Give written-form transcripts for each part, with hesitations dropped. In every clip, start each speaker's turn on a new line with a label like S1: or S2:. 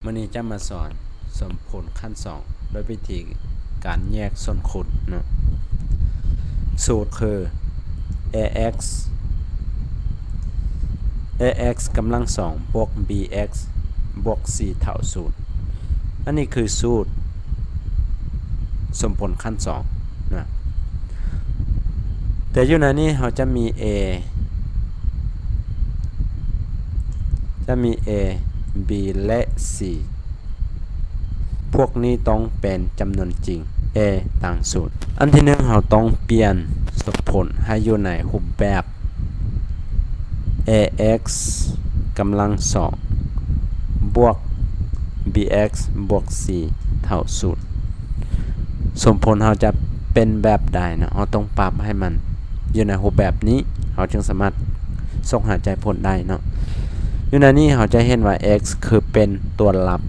S1: มื้อนี้จะมาสอนสมผลขั้น2โดยวิธีการแยกส่วนคูณเนาะสูตรคือ ax กำลัง2บวก bx บวก4เท่า0อันนี้คือสูตรสมผลขั้น2นะแต่อยู่ในนี้เราจะมี a b และ c พวกนี้ต้องเป็นจำนวนจริง a ต่างสูตรอันที่หนึ่งเราต้องเปลี่ยนสมผลให้อยู่ในรูปแบบ ax กำลัง2บวก bx บวก c เท่า0สมผลเราจะเป็นแบบใดนะเราต้องปรับให้มันอยู่ในรูปแบบนี้เราจึงสามารถส่งหาใจผลได้เนาะอยู่ในนี้เราจะเห็นว่า x คือเป็นตัวรับ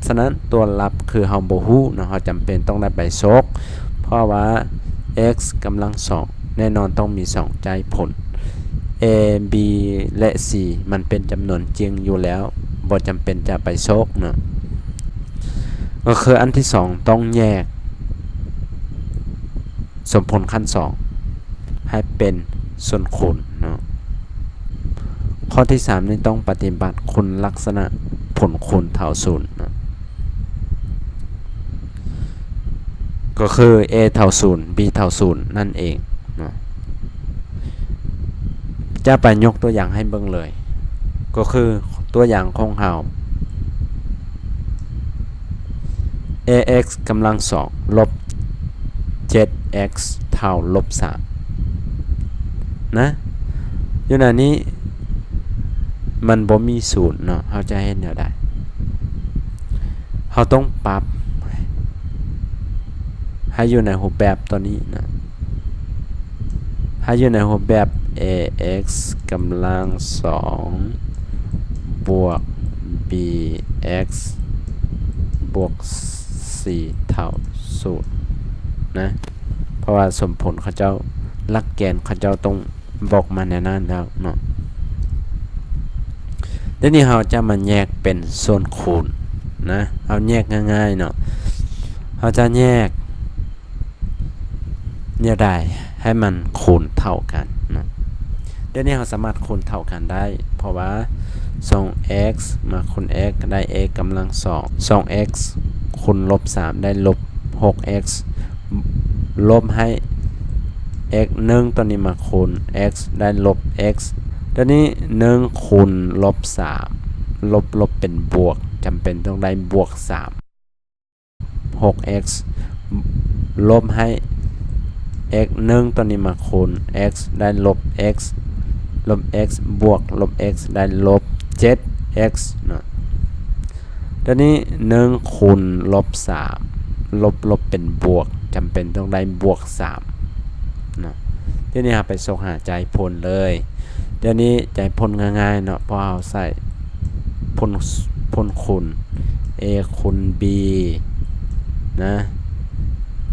S1: ฉะนั้นตัวรับคือเราบ่ฮู้เนาะเราจำเป็นต้องได้ไปโซกเพราะว่า x กำลัง2แน่นอนต้องมี2ใจผล a b และ c มันเป็นจำนวนจริงอยู่แล้วบ่จำเป็นจะไปโซกเนาะก็คืออันที่2ต้องแยกสมผลขั้น2ให้เป็นส่วนคูณเนาะข้อที่3นี่ต้องปฏิบัติคุณลักษณะผลคูณเท่า0นะก็คือ a เท่า0 b เท่า0นั่นเองนะจะไปยกตัวอย่างให้เบิ่งเลยก็คือตัวอย่างของเรา ax กำลัง2ลบ 7x เท่าลบ3นะอยู่ในนี้มันบ่มี0เนาะเราจะเห็นแนวใดเราต้องปรับให้อยู่ในรูปแบบตัวนี้นะให้อยู่ในรูปแบบ ax กำลัง2บวก bx บวก4เท่า0นะเพราะว่าสมผลเขาเจ้าหลักแกนเขาเจ้าต้องบอกมาในนั้นแล้วเนาะเดี๋ยวนี้เราจะมาแยกเป็นส่วนคูณนะเอาแยกง่ายๆเนาะเราจะแยกได้ให้มันคูณเท่ากันนะเดี๋ยวนี้เราสามารถคูณเท่ากันได้เพราะว่า 2x มาคูณ x ได้ a กำลัง2 2x คูณลบ3ได้ลบ 6x ลบให้ x 1ตัวนี้มาคูณ x ได้ลบ x ตอนนี้1คูณลบ3ลบเป็นบวกจำเป็นต้องได้บวก3 6x ลบให้ x 1ตัวนี้มาคูณ x ได้ลบ x ลบ x บวกลบ x ได้ลบ 7x เนาะตอนนี้1คูณลบ3ลบเป็นบวกจำเป็นต้องได้บวก3เนาะทีนี้ไปส่งหาใจผลเลยเดี๋ยวนี้ใจผลง่ายๆเนาะพอเอาใส่ผลคูณ a คูณ b นะ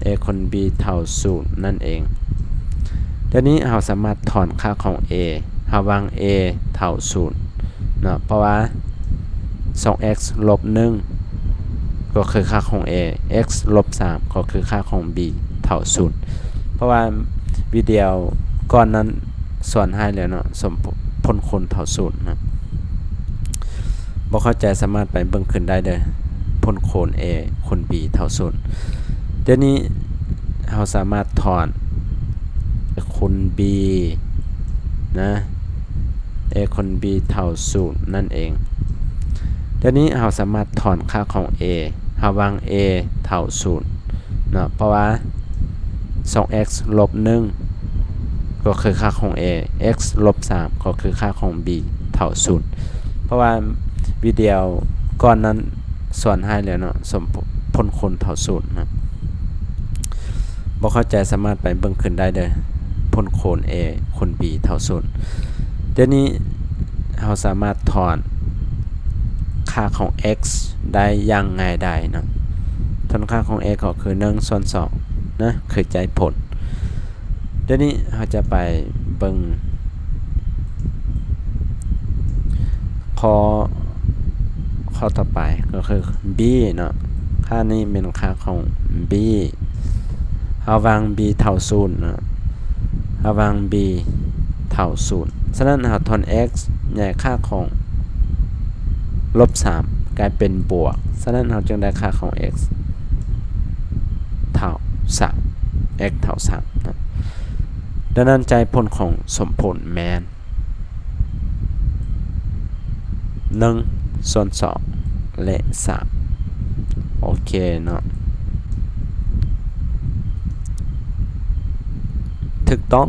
S1: a คูณ b เท่า0นั่นเองเดี๋ยวนี้เราสามารถถอนค่าของ a เราวาง a เท่า0เนาะเพราะว่า 2x ลบ1ก็คือค่าของ a x ลบ3ก็คือค่าของ b เท่า0เพราะว่าวิดีโอก่อนนั้นสอนให้แล้วเนาะสมผลคูณเท่า0นะบ่เข้าใจสามารถไปเบิ่งขึ้นได้เด้อผลคูณ a คูณ b เท่า0เดี๋ยวนี้เราสามารถถอนคูณ b นะ a คูณ b เท่า0นั่นเองเดี๋ยวนี้เราสามารถถอนค่าของ a เราวาง a เท่า0เนาะเพราะว่า 2x ลบ1ก็คือค่าของ a x ลบ3ก็คือค่าของ b เท่า0เพราะว่าวิดีโอก่อนนั้นสอนให้แล้วเนาะสมผลคูณเท่า0นะบ่เข้าใจสามารถไปเบิ่งขึ้นได้เด้อผลคูณ a คูณ b เท่า0เดี๋ยวนี้เราสามารถถอนค่าของ x ได้อย่างง่ายได้เนาะถอนค่าของ x ก็คือ1ส่วน2นะคือใจผลเดี๋ยวนี้เราจะไปเบิ่งข้อ ข้อต่อไปก็คือ b เนาะค่านี้เป็นค่าของ b เฮาวาง b เท่า0เนาะเฮาวาง b เท่า0ฉะนั้นเฮาทอน x ใหญ่ค่าของลบ3กลายเป็นบวกฉะนั้นเราจึงได้ค่าของ x เท่า3 x เท่า3นะดังนั้นใจผลของสมผลแมน1ส่วน2และ3โอเคเนาะถูกต้อง